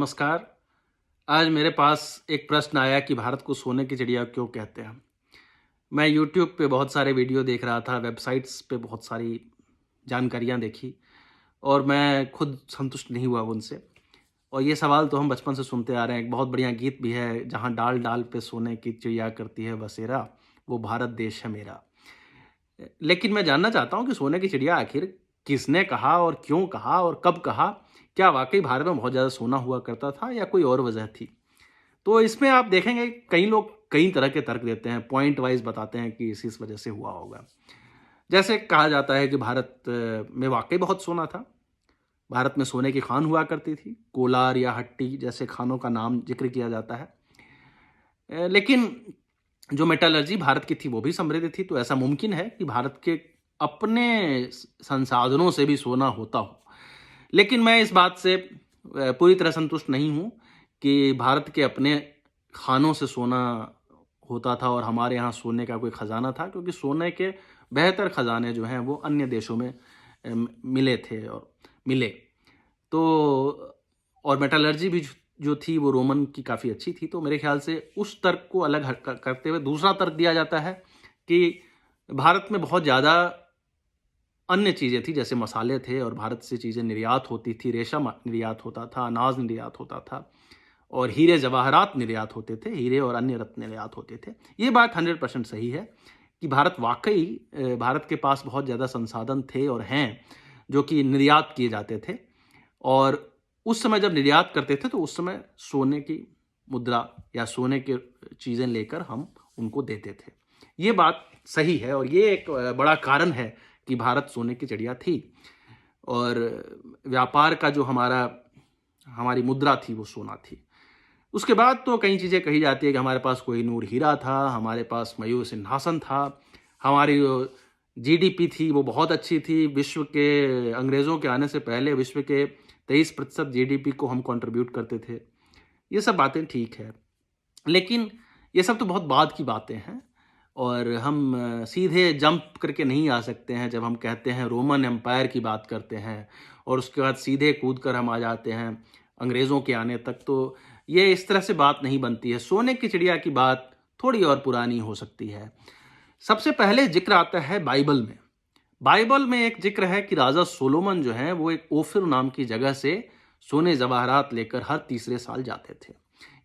नमस्कार। आज मेरे पास एक प्रश्न आया कि भारत को सोने की चिड़िया क्यों कहते हैं। मैं यूट्यूब पे बहुत सारे वीडियो देख रहा था, वेबसाइट्स पे बहुत सारी जानकारियाँ देखी और मैं खुद संतुष्ट नहीं हुआ उनसे। और ये सवाल तो हम बचपन से सुनते आ रहे हैं। एक बहुत बढ़िया गीत भी है, जहाँ डाल डाल पे सोने की चिड़िया करती है बसेरा, वो भारत देश है मेरा। लेकिन मैं जानना चाहता हूँ कि सोने की चिड़िया आखिर किसने कहा और क्यों कहा और कब कहा? क्या वाक़ई भारत में बहुत ज़्यादा सोना हुआ करता था या कोई और वजह थी? तो इसमें आप देखेंगे कई लोग कई तरह के तर्क देते हैं, पॉइंट वाइज़ बताते हैं कि इस वजह से हुआ होगा। जैसे कहा जाता है कि भारत में वाक़ई बहुत सोना था। भारत में सोने की खान हुआ करती थी। कोलार या हट्टी जैसे खानों का नाम ज़िक्र किया जाता है। लेकिन जो मेटलर्जी भारत की थी वो भी समृद्ध थी, तो ऐसा मुमकिन है कि भारत के अपने संसाधनों से भी सोना होता हो। लेकिन मैं इस बात से पूरी तरह संतुष्ट नहीं हूँ कि भारत के अपने खानों से सोना होता था और हमारे यहाँ सोने का कोई खजाना था, क्योंकि सोने के बेहतर खजाने जो हैं वो अन्य देशों में मिले थे और मिले। तो और मेटलर्जी भी जो थी वो रोमन की काफ़ी अच्छी थी। तो मेरे ख्याल से उस तर्क को अलग करते हुए दूसरा तर्क दिया जाता है कि भारत में बहुत ज़्यादा अन्य चीज़ें थी, जैसे मसाले थे और भारत से चीज़ें निर्यात होती थी। रेशम निर्यात होता था, अनाज निर्यात होता था और हीरे जवाहरात निर्यात होते थे, हीरे और अन्य रत्न निर्यात होते थे। ये बात 100% सही है कि भारत वाकई भारत के पास बहुत ज़्यादा संसाधन थे और हैं, जो कि निर्यात किए जाते थे। और उस समय जब निर्यात करते थे तो उस समय सोने की मुद्रा या सोने की चीज़ें लेकर हम उनको देते थे। ये बात सही है और ये एक बड़ा कारण है कि भारत सोने की चिड़िया थी। और व्यापार का जो हमारी मुद्रा थी वो सोना थी। उसके बाद तो कई चीज़ें कही जाती है कि हमारे पास कोहिनूर हीरा था, हमारे पास मयूर सिंहासन था, हमारी जो जीडीपी थी वो बहुत अच्छी थी। विश्व के अंग्रेज़ों के आने से पहले विश्व के 23% जीडीपी को हम कंट्रीब्यूट करते थे। ये सब बातें ठीक है, लेकिन ये सब तो बहुत बाद की बातें हैं और हम सीधे जंप करके नहीं आ सकते हैं। जब हम कहते हैं रोमन एम्पायर की बात करते हैं और उसके बाद सीधे कूद कर हम आ जाते हैं अंग्रेज़ों के आने तक, तो ये इस तरह से बात नहीं बनती है। सोने की चिड़िया की बात थोड़ी और पुरानी हो सकती है। सबसे पहले जिक्र आता है बाइबल में। बाइबल में एक जिक्र है कि राजा सोलोमन जो है वो एक ओफिर नाम की जगह से सोने जवाहरात लेकर हर तीसरे साल जाते थे।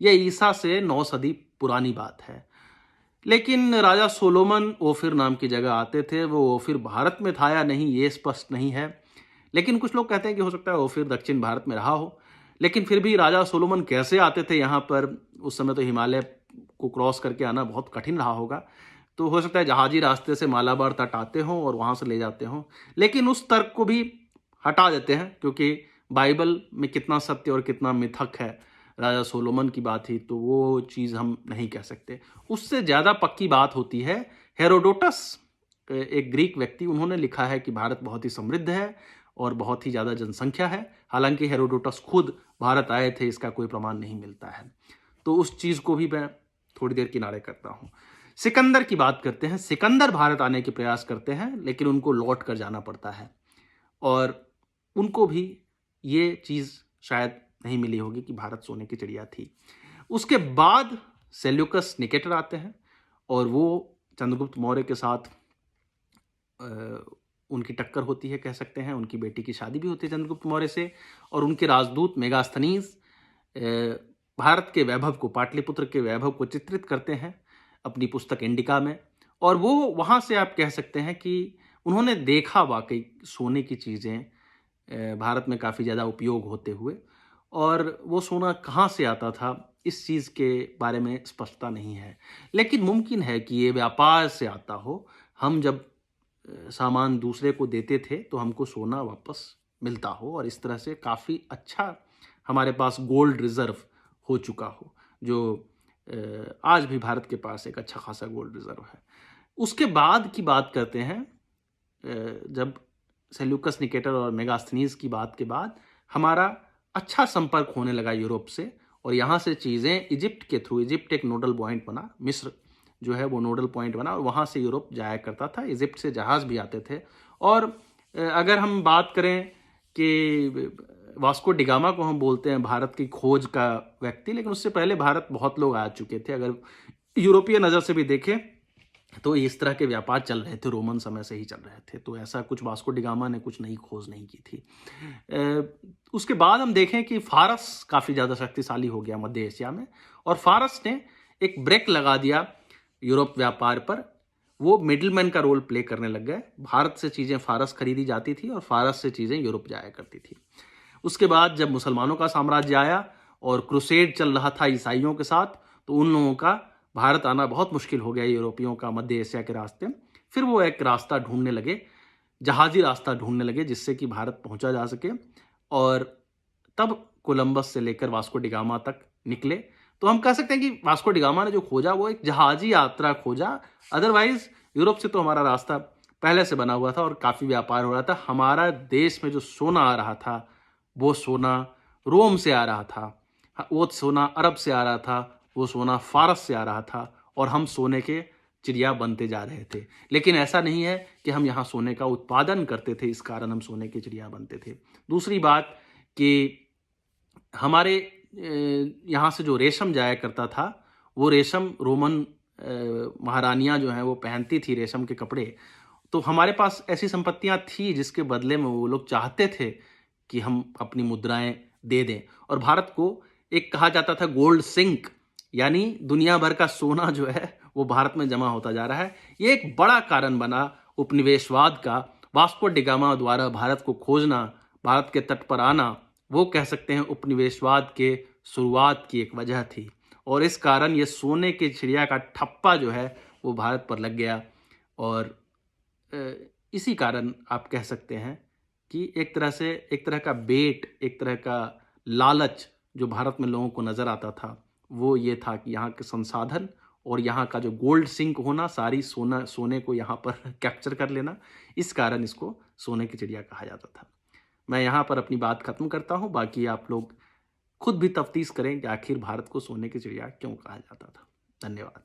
यह ईसा से 9 सदी पुरानी बात है। लेकिन राजा सोलोमन ओफिर नाम की जगह आते थे। वो ओफिर भारत में था या नहीं ये स्पष्ट नहीं है, लेकिन कुछ लोग कहते हैं कि हो सकता है ओफिर दक्षिण भारत में रहा हो। लेकिन फिर भी राजा सोलोमन कैसे आते थे यहाँ पर? उस समय तो हिमालय को क्रॉस करके आना बहुत कठिन रहा होगा। तो हो सकता है जहाजी रास्ते से मालाबार तट आते हों और वहाँ से ले जाते हों। लेकिन उस तर्क को भी हटा देते हैं, क्योंकि बाइबल में कितना सत्य और कितना मिथक है, राजा सोलोमन की बात ही, तो वो चीज़ हम नहीं कह सकते। उससे ज़्यादा पक्की बात होती है हेरोडोटस, एक ग्रीक व्यक्ति, उन्होंने लिखा है कि भारत बहुत ही समृद्ध है और बहुत ही ज़्यादा जनसंख्या है। हालांकि हेरोडोटस खुद भारत आए थे, इसका कोई प्रमाण नहीं मिलता है। तो उस चीज़ को भी मैं थोड़ी देर किनारे करता हूँ। सिकंदर की बात करते हैं। सिकंदर भारत आने के प्रयास करते हैं, लेकिन उनको लौट कर जाना पड़ता है और उनको भी ये चीज़ शायद नहीं मिली होगी कि भारत सोने की चिड़िया थी। उसके बाद सेल्यूकस निकेटर आते हैं और वो चंद्रगुप्त मौर्य के साथ उनकी टक्कर होती है, कह सकते हैं। उनकी बेटी की शादी भी होती है चंद्रगुप्त मौर्य से और उनके राजदूत मेगास्थनीज भारत के वैभव को, पाटलिपुत्र के वैभव को चित्रित करते हैं अपनी पुस्तक इंडिका में। और वो वहाँ से आप कह सकते हैं कि उन्होंने देखा वाकई सोने की चीज़ें भारत में काफ़ी ज़्यादा उपयोग होते हुए, और वो सोना कहाँ से आता था इस चीज़ के बारे में स्पष्टता नहीं है। लेकिन मुमकिन है कि ये व्यापार से आता हो। हम जब सामान दूसरे को देते थे तो हमको सोना वापस मिलता हो और इस तरह से काफ़ी अच्छा हमारे पास गोल्ड रिज़र्व हो चुका हो, जो आज भी भारत के पास एक अच्छा खासा गोल्ड रिज़र्व है। उसके बाद की बात करते हैं, जब सेल्यूकस निकेटर और मेगास्थनीज की बात के बाद हमारा अच्छा संपर्क होने लगा यूरोप से, और यहाँ से चीज़ें इजिप्ट के थ्रू, इजिप्ट एक नोडल पॉइंट बना, मिस्र जो है वो नोडल पॉइंट बना और वहाँ से यूरोप जाया करता था। इजिप्ट से जहाज़ भी आते थे। और अगर हम बात करें कि वास्को डिगामा को हम बोलते हैं भारत की खोज का व्यक्ति, लेकिन उससे पहले भारत बहुत लोग आ चुके थे। अगर यूरोपीय नज़र से भी देखें तो इस तरह के व्यापार चल रहे थे, रोमन समय से ही चल रहे थे। तो ऐसा कुछ वास्को डिगामा ने कुछ नई खोज नहीं की थी। उसके बाद हम देखें कि फारस काफ़ी ज़्यादा शक्तिशाली हो गया मध्य एशिया में, और फारस ने एक ब्रेक लगा दिया यूरोप व्यापार पर। वो मिडिलमैन का रोल प्ले करने लग गए। भारत से चीज़ें फारस खरीदी जाती थी और फारस से चीज़ें यूरोप जाया करती थी। उसके बाद जब मुसलमानों का साम्राज्य आया और क्रूसेड चल रहा था ईसाइयों के साथ, तो उन लोगों का भारत आना बहुत मुश्किल हो गया यूरोपियों का मध्य एशिया के रास्ते। फिर वो एक रास्ता ढूंढने लगे, जहाज़ी रास्ता ढूंढने लगे जिससे कि भारत पहुंचा जा सके, और तब कोलंबस से लेकर वास्को डिगामा तक निकले। तो हम कह सकते हैं कि वास्को डिगामा ने जो खोजा वो एक जहाज़ी यात्रा खोजा। अदरवाइज यूरोप से तो हमारा रास्ता पहले से बना हुआ था और काफ़ी व्यापार हो रहा था। हमारा देश में जो सोना आ रहा था वो सोना रोम से आ रहा था, वो सोना अरब से आ रहा था, वो सोना फारस से आ रहा था, और हम सोने के चिड़िया बनते जा रहे थे। लेकिन ऐसा नहीं है कि हम यहाँ सोने का उत्पादन करते थे, इस कारण हम सोने के चिड़िया बनते थे। दूसरी बात कि हमारे यहाँ से जो रेशम जाया करता था, वो रेशम रोमन महारानियाँ जो हैं वो पहनती थी रेशम के कपड़े। तो हमारे पास ऐसी संपत्तियाँ थी जिसके बदले में वो लोग चाहते थे कि हम अपनी मुद्राएं दे दें। और भारत को एक कहा जाता था गोल्ड सिंक, यानी दुनिया भर का सोना जो है वो भारत में जमा होता जा रहा है। ये एक बड़ा कारण बना उपनिवेशवाद का। वास्को डिगामा द्वारा भारत को खोजना, भारत के तट पर आना, वो कह सकते हैं उपनिवेशवाद के शुरुआत की एक वजह थी। और इस कारण ये सोने की चिड़िया का ठप्पा जो है वो भारत पर लग गया। और इसी कारण आप कह सकते हैं कि एक तरह का बेट, एक तरह का लालच जो भारत में लोगों को नज़र आता था, वो ये था कि यहाँ के संसाधन और यहाँ का जो गोल्ड सिंक होना, सारी सोने को यहाँ पर कैप्चर कर लेना, इस कारण इसको सोने की चिड़िया कहा जाता था। मैं यहाँ पर अपनी बात खत्म करता हूँ। बाकी आप लोग खुद भी तफ्तीश करें कि आखिर भारत को सोने की चिड़िया क्यों कहा जाता था। धन्यवाद।